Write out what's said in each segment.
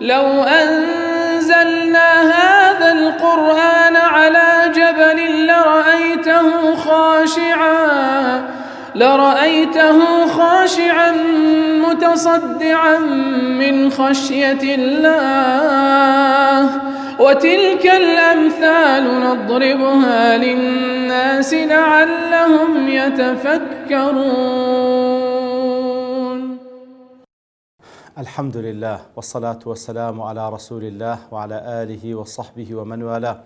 لو أنزلنا هذا القرآن على جبل لرأيته خاشعا متصدعا من خشية الله وتلك الأمثال نضربها للناس لعلهم يتفكرون. الحمد لله والصلاة والسلام على رسول الله وعلى آله وصحبه ومن والاه.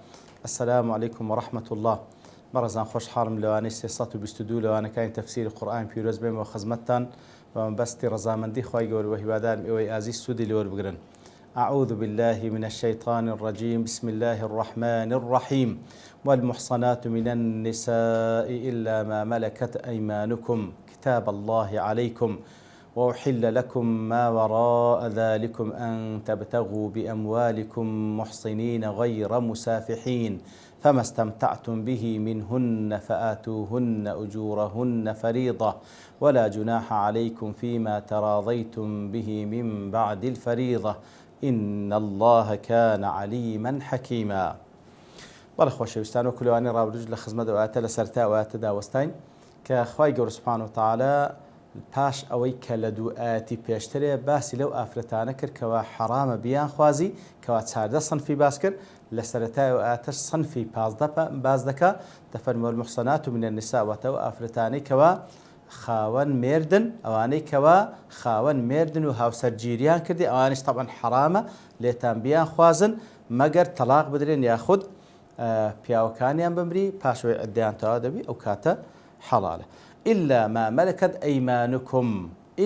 السلام عليكم ورحمة الله. مرزان خوش حارم لواني سياسات وبستدو لوانا كاين تفسير القرآن في رزبين وخزمتان ومبستي رزامندي خواهي قول وهبادان إوي آزي السودي لور بقرن. أعوذ بالله من الشيطان الرجيم. بسم الله الرحمن الرحيم. والمحصنات من النساء إلا ما ملكت أيمانكم كتاب الله عليكم وأحل لكم ما وراء ذلكم أن تبتغوا بأموالكم محصنين غير مسافحين فما استمتعتم به منهن فآتوهن أجورهن فريضة ولا جناح عليكم فيما تراضيتم به من بعد الفريضة إن الله كان عليما حكيما. والأخوة شوستان وكلواني رابرج لخزمة دواتة لسرتاء واتة داوستين كأخوة جور سبحانه وتعالى پاش ئەوەی کە لە دوو ئاەتی پێشترێ باسی لەو ئافرەتانە کرد کەوا حرامە بیان خوازی کەوا چاردە سنفی باس کرد لە سەرەتای و ئاتەش سنفی پازدە باز دەکا دەفەرمێ والمحصنات من النساء واتەوە ئافرەتانەی کەوا خاوەن مێردن ئەوانەی کەوا خاوەن مێردن و هاوسەرگیریان کردی ئەوانش طبعا حرامە لێتان بیان خوازن مەگەر تەلاق بدرێن یاخود پیاوەکانیان بمری پاشەوەی عیددەیان تەواو دەبی ئەو کاتە حەڵالە. إلا ما ملكت أيمانكم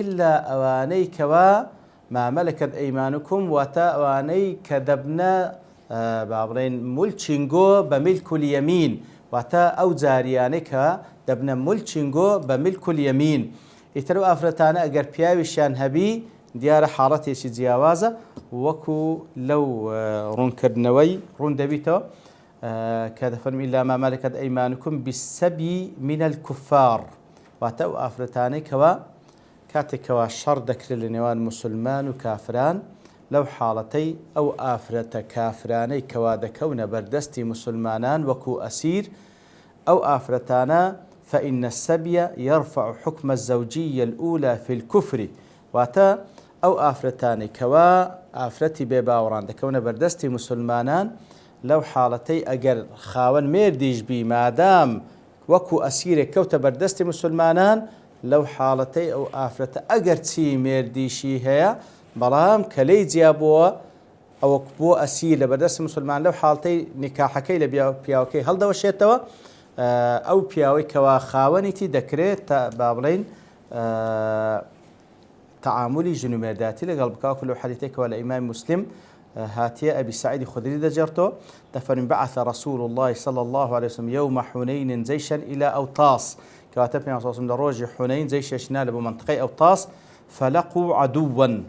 إلا أواني كوا ما ملكت أيمانكم وتا أواني كدبنا بابرين ملچنگو بملك اليمين وتا أو زارياني كدبنا ملچنگو بملك اليمين يترو أفرتانا أجر بياوشان هبي ديار حالتي شي جياوازة وكو لو رون كردنوي رون دبيتو كذا فرم إلا ما ملكت أيمانكم بالسبي من الكفار واتو ئافرەتانەی کەوا کاتێکەوە شەڕ دەکرێت لە نێوان مسلمان و کافران لەو حاڵەتەی ئەو ئافرەتە کافرانەی کەوا دەکەونە بەردەستی مسلمانان وەکو ئەسیر ئەو ئافرەتانە فإن السبي يرفع حكم الزوجية الأولى في الكفر واتە ئەو ئافرەتانەی کەوا ئافرەتی بێباوەڕان دەکەونە بەردەستی مسلمانان لەو حاڵەتەی ئەگەر خاوەن مێردیش بی مادام وەکو ئەسیرێک کەوتە بەردەستی مسلمانان لەو حاڵەتەی ئەو ئافرەتە ئەگەر چی مێردیشی هەیە بەڵام کە لێی جیابەوە ئەوە بۆ ئەسیر لە بەردەستی مسلمان لەو حاڵەتەی نیکاحەکەی لە پیاوەکەی هەڵدەوەشێتەوە ئەو پیاوەی کەوا خاوەنیتی دەکرێت با بڵێن تەعاملی ژن و مێرداتی لەگەڵ بکاوکو لەو حەدیثێکەوە لە ئیمامی مسلم هاتية أبي سعيد الخدري دجرته دفن بعث رسول الله صلى الله عليه وسلم يوم حنين جيشا إلى أوطاس كاتبنا صلى الله عليه وسلم لروج حنين جيش شنال بمنطقة أوطاس فلقوا عدوا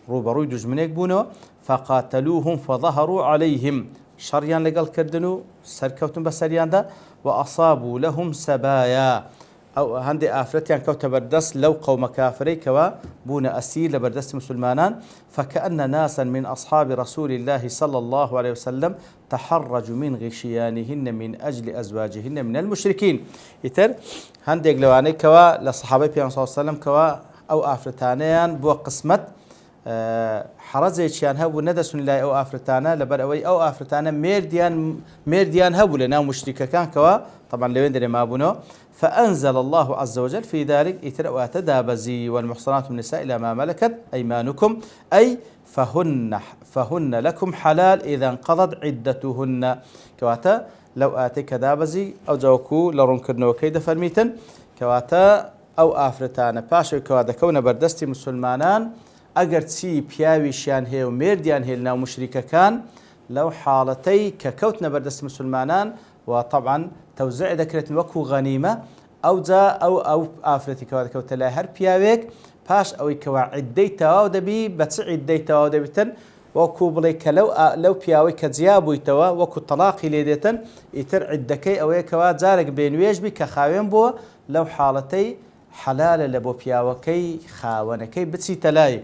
روبرو دجمنيك بونو فقاتلوهم فظهروا عليهم شريان لقال كردنو سركوتن بسريان دا وأصابوا لهم سبايا أو هندي آفرتيان كوتا بردس لو قوم كافري كوا بون أسير لبردس مسلمانان فكأن ناسا من أصحاب رسول الله صلى الله عليه وسلم تحرجوا من غشيانهن من أجل أزواجهن من المشركين يتر هندي لواني كوا لصحابي بيان صلى الله عليه وسلم كوا أو آفرتانيان بو قسمت حرزێکیان هەبوو نەدەسون لای ئەو ئافرەتانە لەبەر ئەوەی ئەو ئافرەتانە مێردیان هەبوو لە ناو مشریکەکان کەوا طبعا لەوێن دەرێ مابوونەوە فأنزل الله عز وجل في ذلك إترأوات دابزي والمحصنات من النساء إلى ما ملكت أيمانكم أي فهن لكم حلال إذا انقضت عدتهن كواتا لو آتيك دابزي أو جوكو لرون كرنو كيد فرميتن كواتا أو آفرتان باشو كواتا كون بردستي مسلمانان ئەگەر چی پیاویشیان هەیە و مێردیان هەیە لەناو مشریکەکان لەو حاڵەتەی کە کەوتنە بەردەست مسلمانان و طبعا تەوزیع دەکرێت وەکو غەنیمە ئەوجا ئەو ئافرەتی کەوا دەکەوتە لای هەر پیاوێک پاش ئەوەی کەوا عیددەی تەواو دەبی بە چ عیددەی تەواو دەبێتن وەکو بڵێ کە لەو پیاوەی کە جیا بوویتەوە وەکو تەلاقی لێ دێتن ئیتر عیددەکەی ئەوەیە کەوا جارێک بێنوێژ بی کە خاوێن بووە لەو حاڵەتەی حەلالە لە بۆ پیاوەکەی خاوەنەکەی بچیتە لای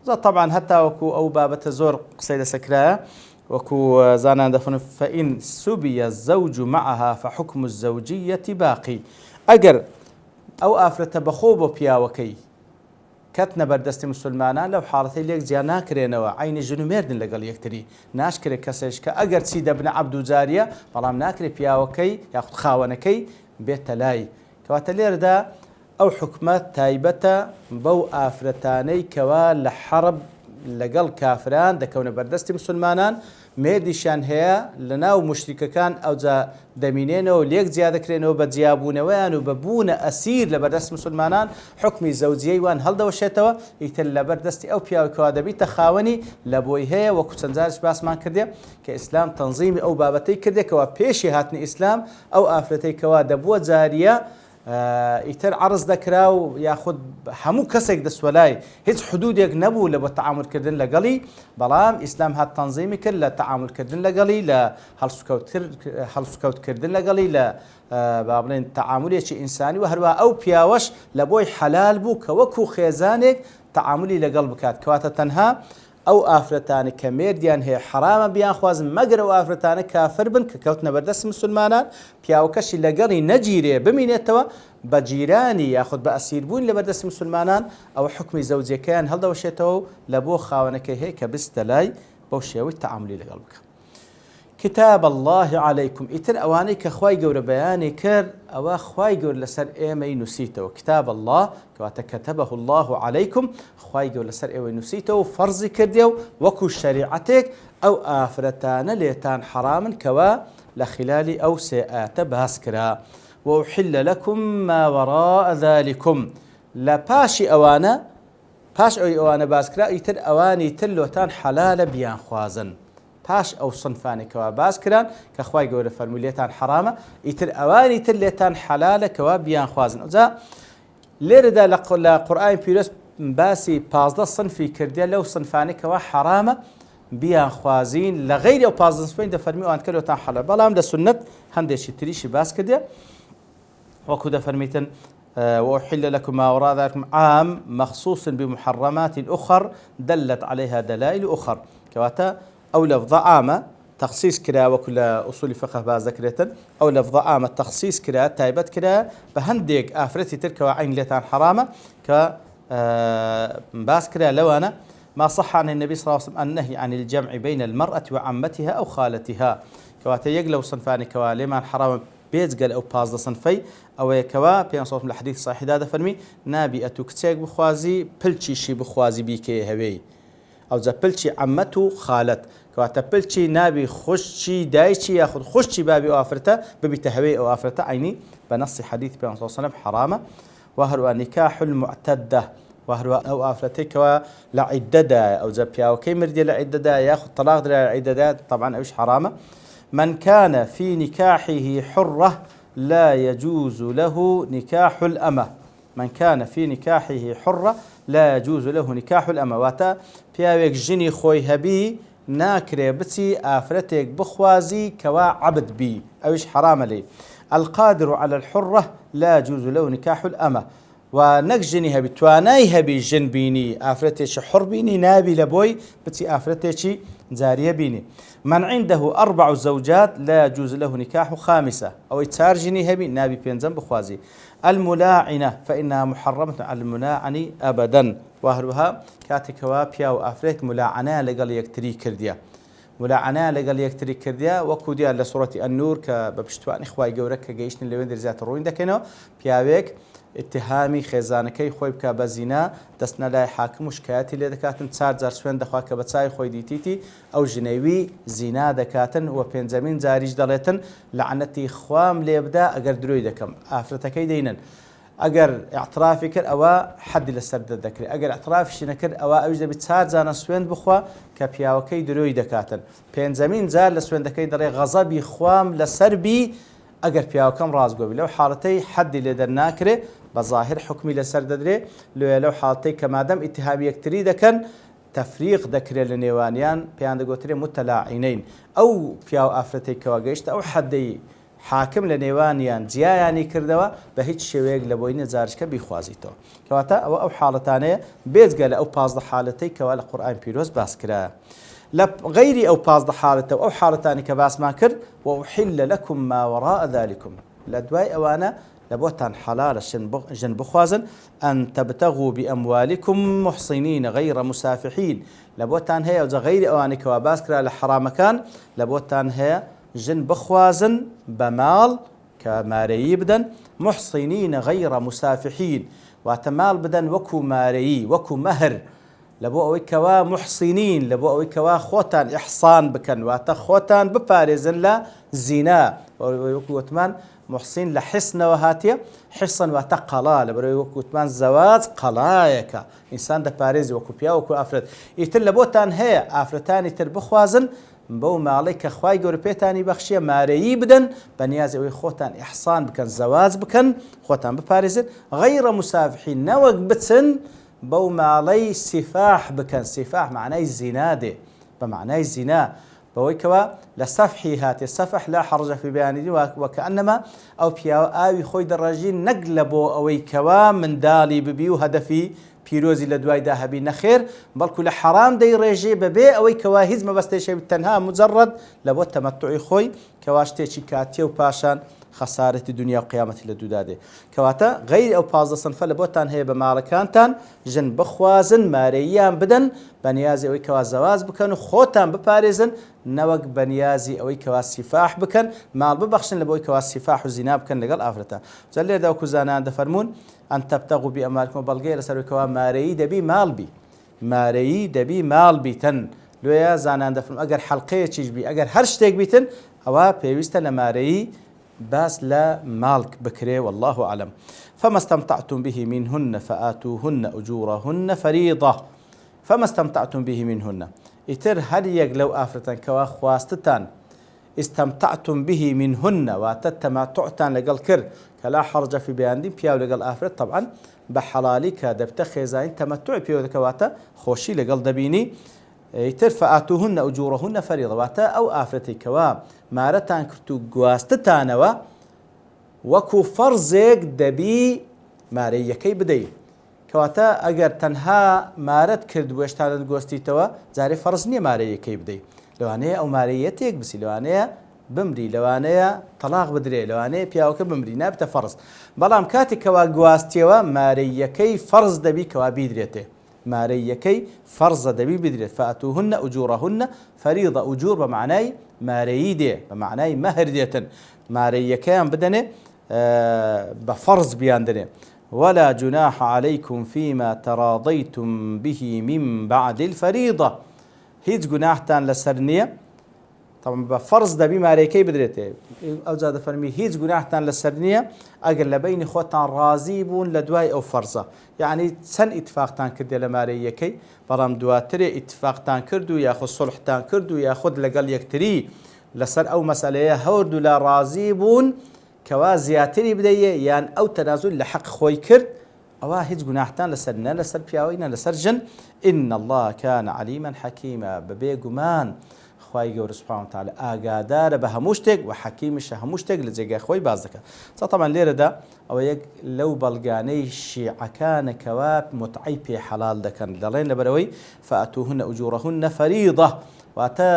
طبعا حتى وكو أو بابة زور قصيدة سكراء وكو زانا دفن فإن سبي الزوج معها فحكم الزوجية باقي أجر أو آفرة بخوب بياوكي كتنا بردست مسلمانا لو حالتي ليك زيانا كرينوا عين جنوميردن لقال يكتري ناشكري كسيش كأجر سيد ابن عبد زارية بلام ناكري بياوكي ياخذ خاونكي بيت لاي كواتلير دا أو حكمات تايبة بو آفرتاني كوا لحرب لقل كافران دكون بردست مسلمانان مێردیشان هەیە لەناو مشتریکەکان ئەوجا دەمینێنەوە لێک زیادە کرێنەوە بە جیابوونەوەیان و بەبوونە ئەسیر لە بەردەست مسلمانان حکمی زەوجیەی وان هەڵدەوەشێتەوە ئیتر لە بەردەستی ئەو پیاوەکەوا دەبیتە خاوەنی لە بۆی هەیە وەکو چەند جارش باسمان کردێ کە ئیسلام تەنزیمی ئەو بابەتەی کردێکەوە پێشی هاتنی ئیسلام ئەو ئافرەتەیکەوا دەبووە جاریە ئیتر عرض دەکرا و یاخود هەموو کەسێک دەسوەلای هیچ حدودێک نەبوو لە بۆ تەعاملکردن لەگەڵی بەڵام ئیسلام هات تەنزیمی کرد لە تەعاملکردن لەگەڵی لە هەڵسوکەوتکردن لەگەڵی لە با بڵێن تەعاملێکی ئینسانی و هەروە ئەو پیاوەش لە بۆی حەلال بوو کە وەکو خێزانێک تەعاملی لەگەڵ بکات کەواتە تەنها ئەو ئافرەتانە کە مێردیان هەیە حرامە بیان خوازن مەگەر ئەو ئافرەتانە کافر بن کە کەوتنە بەردەست مسلمانان پیاوەکەشی لەگەڵی نەگیرێ بمینێتەوە بە جیرانی یاخود بە ئەسیربوون لە بەردەست مسلمانان ئەو حکمی زەوجەکەیان هەڵدەوەشێتەوە لە بۆ خاوەنەکەی هەیە کە بستە لای بەو شێوەی تەعاملی لەگەڵ بکە. كتاب الله عليكم إتر أواني كخواي جور بياني كر أو خواي جور لسر إيمي نسيته كتاب الله كتبه الله عليكم خواي جور لسر إيمي نسيته فرض كرديو وكو شريعتك أو آفرتان ليتان حراما كوا لخلال أو سيئات باسكرا وأحل لكم ما وراء ذلكم لا باشي أوانا باش أوانا باسكرا إتر أواني تلوتان حلال بيان خوازن پاش ئەو سنفانێکەوە باس کران کە خوای گەورە فەرمووی لێتان حرامە ئیتر ئەوانی تر لێتان حەلالەکەوە بیان خوازن ئەوجا لێرەدا لە قورئانی پیرۆز باسی 15 سنفی کردێ لەو سنفانێکەوە حرامە بیان خوازین لە غەیری ئەو 15 سنفین دەفەرمی ئەوان کە لێتان حەلال بەڵام لە سنت هەندێکی تریشی باس کردێ وەکو دەفەرمیتن وأحل لكم ما وراء ذلكم عام مخصوص بمحرمات أخر دلت عليها دلائل أخر كواتا أو لفظ عامة تخصيص كرا وكل أصول فقه باز ذكرتن أو لفظ عامة تخصيص كرا تايبت كرا بهنديك آفرتي تلك وعين لتان حرامة ك باز كرا لو أنا ما صح عن النبي صلى الله عليه وسلم النهي عن الجمع بين المرأة وعمتها أو خالتها كواتا يقلو صنفاني كوا لمن حرام بيت قال أو باز صنفي أو كوا بين صوت من الحديث الصحيح هذا فرمي نابي أتوكتيك بخوازي بلشي شي بخوازي بيكي هوي أو زبلشي عمته خالت كواتا بلشي نابي خشي دايشي ياخذ خشي بابي وافرته ببيتهوي او افرته عيني بنص حديث بين صلى الله عليه وسلم حرامه وهو نكاح المعتده وهو او افرتك لعدده او زبيا وكيمر دي لعدده ياخذ طلاق دي لعدده طبعا ايش حرامه من كان في نكاحه حره لا يجوز له نكاح الامه من كان في نكاحه حره لا يجوز له نكاح الامه واتا بياويك جني خوي هبي ناكري بتي آفرتك بخوازي كوا عبد بي أوش حرام لي القادر على الحرة لا يجوز له نكاح الأمة ونكجنيها بتوانيها بجن بيني آفرتك حر بيني نابي لبوي بتي آفرتك زارية بيني من عنده 4 زوجات لا يجوز له نكاح خامسة أو يتارجنيها بي نابي بينزن بخوازي الملاعنة فإنها محرمة على الملاعن أبدا وهروها كاتكوا بيا وافريت ملاعنه لقال يكتري كرديا ملاعنه لقال يكتري كرديا وكوديا لسوره النور كبشتوان اخواي جورك جيشن اللي وين ذات الروين دكنو بياويك اتهامي خزانكي خوي بك بزنا دسنا لا حاكم شكايتي اللي دكاتن صار زار سوين دخواك بتساي خوي ديتيتي او جنيوي زنا دكاتن وبنزامين زاريج دلتن لعنتي خوام ليبدا اگر دروي دكم افرتكي دينن اگر اعترافي كر او حد لسرد الذكر اگر اعتراف شنكر او اوجد بتسار زان سوين بخوا كبياوكي دروي دكاتن بنزامين زار لسوين دكاي دري غضبي خوام لسربي اگر بياوكم رازقو لو حالتي حد لدرناكره بظاهر حكمي لسرد دري لو حالتي كمادام اتهامي يكتري دكن تفريق ذكر لنيوانيان بيان دغوتري متلاعنين او بياو افرتي كواغيشت او حدي حاکم لە نێوانیان جیایانی کردەوە بە هیچ شێوەیەک لە بۆی نەجارشکە بیخوازیتەوە کەواتە ئەو حاڵەتانەیە بێجگە لە ئەو 15 حالەتەی کەوا لە قورئان پیرۆز باس کرا لە غەیری ئەو 15 حالەتە و ئەو حالەتانی کە باسمان کرد وأحل لكم ما وراء ذلكم لە دوای ئەوانە لە بۆتان حەلالە ژن بخوازن ئەن تەبتەغوا بئەموالیکم محسینین غەیرە مسافحین لە بۆتان هەیە ئەوجا غەیری ئەوانەی کەوا باس کرا لە حرامەکان لە بۆتان هەیە ژن بخوازن بە ماڵ کە مارەیی بدەن محسینین غەیرە مسافحین واتە ماڵ بدەن وەکو مارەیی وەکو مەهر لە بۆ ئەوەی کەوا محسینین لە بۆ ئەوەی کەوا خۆتان ئیحسان بکەن واتە خۆتان بپارێزن لە زینا وەکو وتمان محسین لە حسنەوە هاتیە حسن واتە قەڵا لە بەرەوەی وەکو وتمان زەواج قەڵایەکە ئینسان دەپارێزی وەکو پیا وەکو ئافرەت ئیتر لە بۆتان هەیە ئافرەتانی تر بخوازن بەو ماڵەی کە خوای گەورە پێتانی بەخشیە مارەیی بدەن بە نیازی ئەوەی خۆتان ئیحسان بکەن زەواج بکەن خۆتان بپارێزن غەیرە مسافحین نەوەک بچن بەو ماڵەی سیفاح بکەن سیفاح معنای زینا دێ بە معنای زینا بەوەی کەوا لە سەفحی هاتێ سەفح لا حەرجە فی بەیانی وەکەئەنەما ئەو پیاوە ئاوی خۆی دەڕەژی نەک لە بۆ ئەوەی کەوا منداڵی ببی و هەدەفی پیرۆزی لە دوایدا هەبی نەخێر بەڵکو لە حەرام دەیڕێژێ بەبێ ئەوەی کەوا هیچ مەبەستێشێ تەنها مجەڕەد لە بۆ تەمەتوعی خۆی کەوا شتێکی کاتیە و پاشان خەسارەتی دنیا و قیامەتی لە دوودا دێ کەواتە غەیری ئەو 15 سنفە لە بۆتان هەیە بە ماڵەکانتان ژن بخوازن مارەییان بدەن بە نیازی ئەوەی کەوا زەواج بکەن و خۆتان بپارێزن نەوەک بە نیازی ئەوەی کەوا سیفاح بکەن ماڵ ببەخشن لە بۆی کەوا سیفاح و زینا بکەن لەگەڵ ئافرەتە جا لێردا وەکو زانان دەفەرمون ئەن تەبتەغوا بئەموالیکم بەڵگەیە لەسەرەوەی کەوا مارەیی دەبی ماڵ بی مارەیی دەبی ماڵ بیتن لێیە زانان دەفەرمون ئەگەر حەڵقەیەکیش بی ئەگەر هەر شتێک بیتن ئەوە پێویستە لە مارەیی باس لا مالك بكري والله أعلم فما استمتعتم به منهن فآتوهن أجورهن فريضة فما استمتعتم به منهن إتر هل يقلو آفرتان كوا خواستتان استمتعتم به منهن واتتمتعتان لقل كر كلا حرج في بيان دين بياو لقل آفرت طبعا بحلالك دبتخي زين تمتع بياو دكواتا خوشي لقل دبيني ئیتر فەئاتوهن ئوجورهن فەریضە واتە ئەو ئافرەتەی کەوا مارەتان کرد و گواستتانەوە وەکو فەرزێک دەبی مارەیەکەی بدەیت کەواتە ئەگەر تەنها مارەت کرد وێشتانت گۆستیتەوە جارێ فەرز نییە مارەیەکەی بدەیت لەوانەیە ئەو مارەیەتێک بسی لەوانەیە بمری لەوانەیە تەلاق بدرێ لەوانەیە پیاوەکە بمری نابتە فەرز بەڵام کاتێک کەوا گواستیەوە مارەیەکەی فەرز دەبی کەوا بیدرێتێ مارەیەکەی فەرزە دەبی بدرێت فەئاتوهن ئوجورهن فەریضە ئوجور بە معنای مارەیی دێ بە معنای مەهر دێتن مارەیەکەیان بدەنێ بە فەرز بیان دەنێ ولا جناح عليكم فيما تراضيتم به من بعد الفريضة هیچ گوناحتان لەسەر نییە طبعا بە فەرز دەبی مارەیەکەی بدرێتێ ئەو جا دەفەرمی هیچ گوناحتان لەسەر نییە ئەگەر لە بینی خۆتان ڕازی بوون لە دوای ئەو فەرزە یعنی چەند ئیتفاقتان کردێ لە مارەیەکەی بەڵام دواترێ ئیتفاقتان کرد و یاخود سڵحتان کرد و یاخود لەگەڵ یەکتری لەسەر ئەو مەسەلەیە هەوردوو لە ڕازی بوون کەوا زیاتری بدەیە یان ئەو تەنازول لە حەق خۆی کرد ئەوە هیچ گوناحتان لەسەر نە لەسەر پیاوەی نە لەسەر ژن إن الله كان عليما حكيما بەبێ گومان خوای گەورە سوبحانه وتعالى ئاگادارە بە هەموو شتێک و حەکیمیشە هەموو شتێک لە جێگای خۆی باز دەکات طبعا لێرەدا ئەوە یەک لەو بەڵگانەی شیعەکانەکەوە متعەی پێ حەڵال دەکەن دەڵێن لەبەرەوەی فەئاتوهن ئوجورهن فەریضە واتە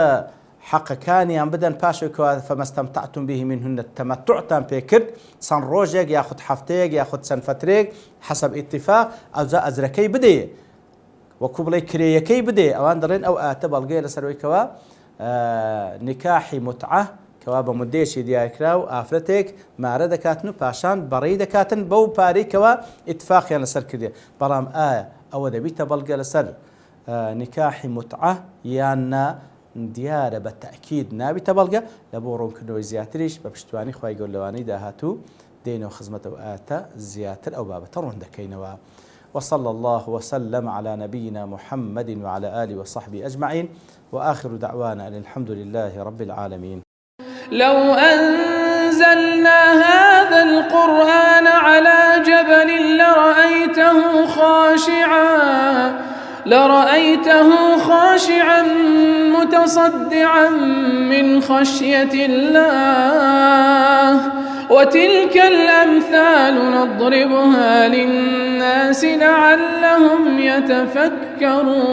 حەقەکانیان بدەن پاشێکەوە فەمەستەمتعتم به منهن تەمەتوعتان پێ کرد چەند ڕۆژێک یاخود هەفتەیەک یاخود چەند فترێک حەسەب ئیتیفاق ئەوجا ئەجرەکەی بدەیە وەکو بڵێ کرێیەکەی بدێ ئەوان دەڵێن ئەو ئاتە بەڵگەیە لەسەرەوەیکەوە نکاحی متعە کەوا بە مدەیەکی دیارکرا و ئافرەتێک مارە دەکاتن و پاشان بەڕێی دەکاتن بەو پارەیکەوە ئیتفاقیان لەسەر کردێ بەڵام ئایا ئەوە دەبیتە بەڵگە لەسەر نکاحی متعە یان نا دیارە بە تەئکید نابیتە بەڵگە لە بۆ ڕوونکردنەوەی زیاتریش بە پشتیوانی خوای گەورە لەوانەی داهاتوو دێنەوە خزمەتەوە ئاتە زیاتر ئەو بابەتە ڕوون دەکەینەوە وصلى الله وسلم على نبينا محمد وعلى آله وصحبه أجمعين وآخر دعوانا أن الحمد لله رب العالمين لو أنزلنا هذا القرآن على جبل لرأيته خاشعا متصدعا من خشية الله. وتلك الأمثال نضربها للناس لعلهم يتفكرون.